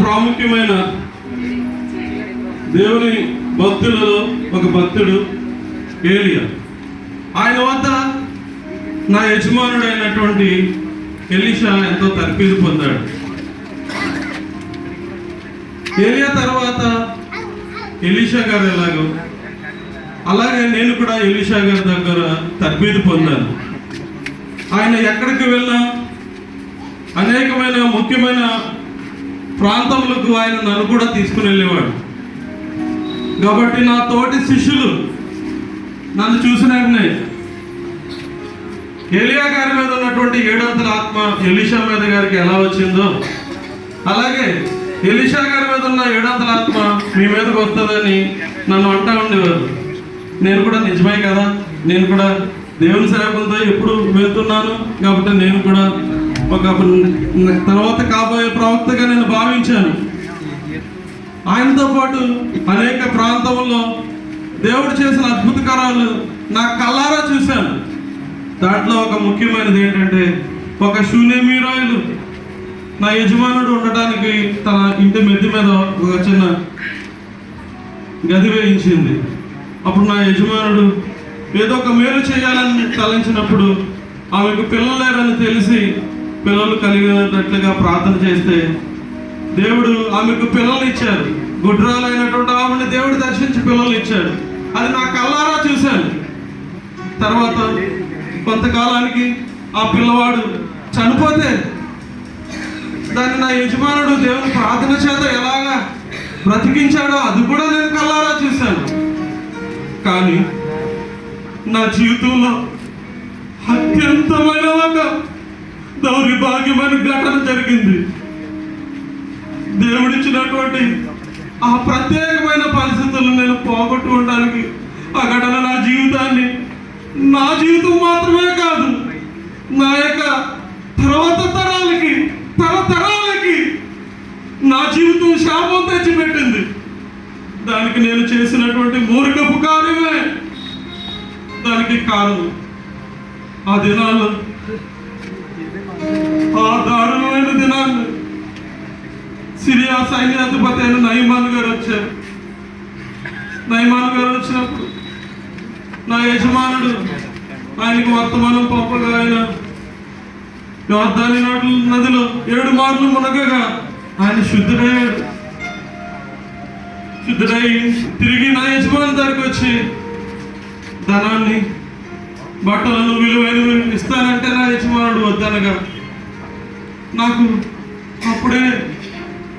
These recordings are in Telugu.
ప్రాముఖ్యమైన దేవుని భక్తులలో ఒక భక్తుడు ఏలియా. ఆయన వద్ద నా యజమానుడైనటువంటి ఎలీషా ఎంతో తర్ఫీదు పొందాడు. ఏలియా తర్వాత ఎలీషా గారు ఎలాగో అలాగే నేను కూడా ఎలీషా గారి దగ్గర తర్ఫీదు పొందాను. ఆయన ఎక్కడికి వెళ్ళినా అనేకమైన ముఖ్యమైన ప్రాంతములకు ఆయన నన్ను కూడా తీసుకుని వెళ్ళేవాడు. కాబట్టి నా తోటి శిష్యులు నన్ను చూసిన వెంటనే ఏలియా గారి మీద ఉన్నటువంటి 7వ ఆత్మ ఎలీషా మీద గారికి ఎలా వచ్చిందో అలాగే ఎలీషా గారి మీద ఉన్న 7వ ఆత్మ మీ మీదకి వస్తుందని నన్ను అంటూ ఉండేవారు. నేను కూడా నిజమే కదా, నేను కూడా దేవుని సేవకులతో ఎప్పుడు వెళ్తున్నాను కాబట్టి నేను కూడా ఒక తర్వాత కాబోయే ప్రవక్తగా నేను భావించాను. ఆయనతో పాటు అనేక ప్రాంతంలో దేవుడు చేసిన అద్భుత కార్యాలు నా కళ్ళారా చూశాను. దాంట్లో ఒక ముఖ్యమైనది ఏంటంటే ఒక శూన్యమీరాయిలు నా యజమానుడు ఉండటానికి తన ఇంటి మెద్ది మీద ఒక చిన్న గది వేయించింది. అప్పుడు నా యజమానుడు ఏదో ఒక మేలు చేయాలని తలంచినప్పుడు ఆమెకు పిల్లలు లేరని తెలిసి పిల్లలు కలిగినట్లుగా ప్రార్థన చేస్తే దేవుడు ఆమెకు పిల్లలు ఇచ్చారు. గుడ్రాలైనటువంటి ఆమెను దేవుడు దర్శించి పిల్లలు ఇచ్చాడు. అది నా కళ్ళారా చూశాను. తర్వాత కొంతకాలానికి ఆ పిల్లవాడు చనిపోతే దాన్ని నా యజమానుడు దేవుని ప్రార్థన చేత ఎలాగా బ్రతికించాడో అది కూడా నేను కళ్ళారా చూశాను. కానీ నా జీవితంలో అత్యంతమైన ఒక దౌర్భాగ్యమైన ఘటన జరిగింది. దేవుడిచ్చినటువంటి ఆ ప్రత్యేకమైన పరిస్థితులను నేను పోగొట్టుకోవడానికి ఆ ఘటన నా జీవితం మాత్రమే కాదు, నా యొక్క తర్వాత తరాలకి తరతరాలకి నా జీవితం శాపం తెచ్చిపెట్టింది. దానికి నేను చేసినటువంటి మూర్ఖపు కార్యమే దానికి కారణం. ఆ దినాలు ఆ దారుణమైన దినాలు సిరియా సైన్యాధిపతి అయిన నయమాన్ గారు వచ్చారు. నయమాన్ గారు వచ్చినప్పుడు నా యజమానుడు ఆయనకు వర్తమానం పంపగా ఆయన యోర్దాను నదిలో 7 మార్లు మునగగా ఆయన శుద్ధుడయ్యాడు. శుద్ధుడై తిరిగి నా యజమాని దగ్గరికి వచ్చి ధనాన్ని బట్టలను విలువైనవి ఇస్తానంటే నా యజమానుడు వద్దనగా నాకు అప్పుడే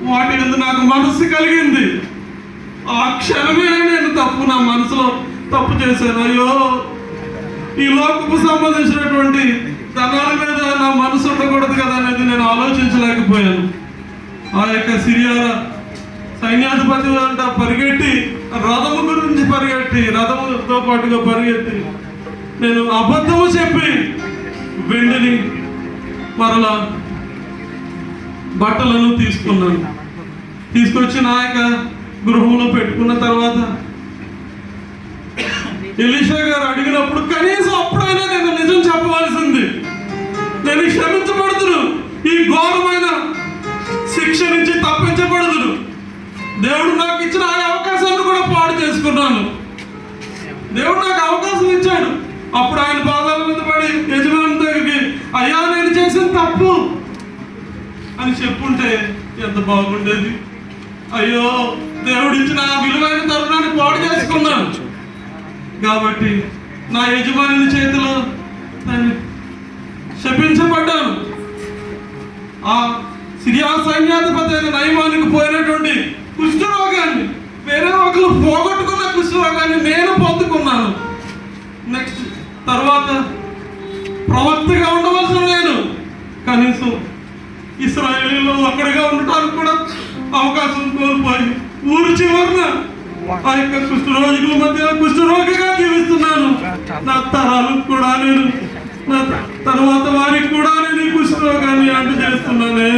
వాటి మీద నాకు మనసు కలిగింది. ఆ క్షణమే నేను నా మనసులో తప్పు చేశాను. అయ్యో, ఈ లోకపు సంబంధించినటువంటి ధనాల మీద నా మనసు ఉండకూడదు కదా అనేది నేను ఆలోచించలేకపోయాను. ఆ యొక్క సిరియా సైన్యాధిపతి అంట పరిగెట్టి రథము గురించి పరిగెట్టి రథముతో పాటుగా పరిగెత్తి నేను అబద్ధము చెప్పి వెండిని మరలా బట్టలను తీసుకున్నాను. తీసుకొచ్చి నా యొక్క గృహంలో పెట్టుకున్న తర్వాత ఎలీషా గారు అడిగినప్పుడు కనీసం అప్పుడైనా నేను నిజం చెప్పవలసింది. నేను క్షమించబడుతును, ఈ ఘోరమైన శిక్ష నుంచి తప్పించబడుతును. దేవుడు నాకు ఇచ్చిన ఆ అవకాశాన్ని కూడా పాడు చేసుకున్నాను. దేవుడు నాకు అవకాశం ఇచ్చాడు. అప్పుడు ఆయన పాదాల మీద పడి యజమాని దగ్గరికి అయ్యా నేను చేసిన తప్పు అని చెప్పుంటే ఎంత బాగుండేది. అయ్యో, దేవుడు ఇచ్చిన ఆ విలువైన తరుణాన్ని పాడు చేసుకున్నాను. కాబట్టి నా యజమాని చేతిలో శపించబడ్డాను. ఆ సిరియా సైన్యాధిపతి అయిన నయమానికి పోయినటువంటి కుష్ఠరోగాన్ని, వేరే ఒకరు పోగొట్టుకున్న కుష్ఠరోగాన్ని నేను పొందుకున్నాను. నెక్స్ట్ తర్వాత ప్రవక్తగా ఉండవలసిన నేను కనీసం ఇశ్రాయేలీలో ఒక్కడిగా ఉండటానికి కూడా అవకాశం కోల్పోయి ఊరు చివరన ఆ యొక్క కుష్ఠరోగుల మధ్య కుష్ఠరోగిగా జీవిస్తున్నాను. నా తరాలకు కూడా నేను, నా తర్వాత వారికి కూడా నేను ఈ కుష్ఠరోగాన్ని చేస్తున్నానే.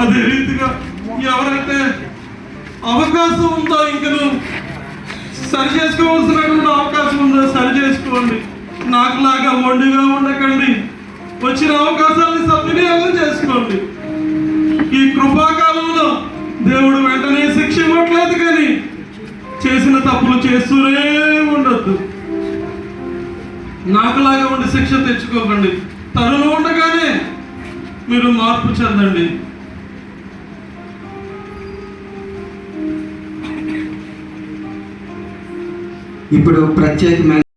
అదే రీతిగా ఎవరైతే అవకాశం ఉందో ఇంకను సరి చేసుకోవాల్సినటువంటి అవకాశం ఉందో సరి చేసుకోండి. నాకులాగా మొండిగా ఉండకండి. వచ్చిన అవకాశాన్ని సద్వినియోగం చేసుకోండి. దేవుడు వెంటనే శిక్ష ఇవ్వట్లేదు, కానీ చేసిన తప్పులు చేస్తూనే ఉండొద్దు. నాకులాగా ఉండి శిక్ష తెచ్చుకోకండి. తరుణం ఉండగానే మీరు మార్పు చెందండి. ఇప్పుడు ప్రత్యేకమైన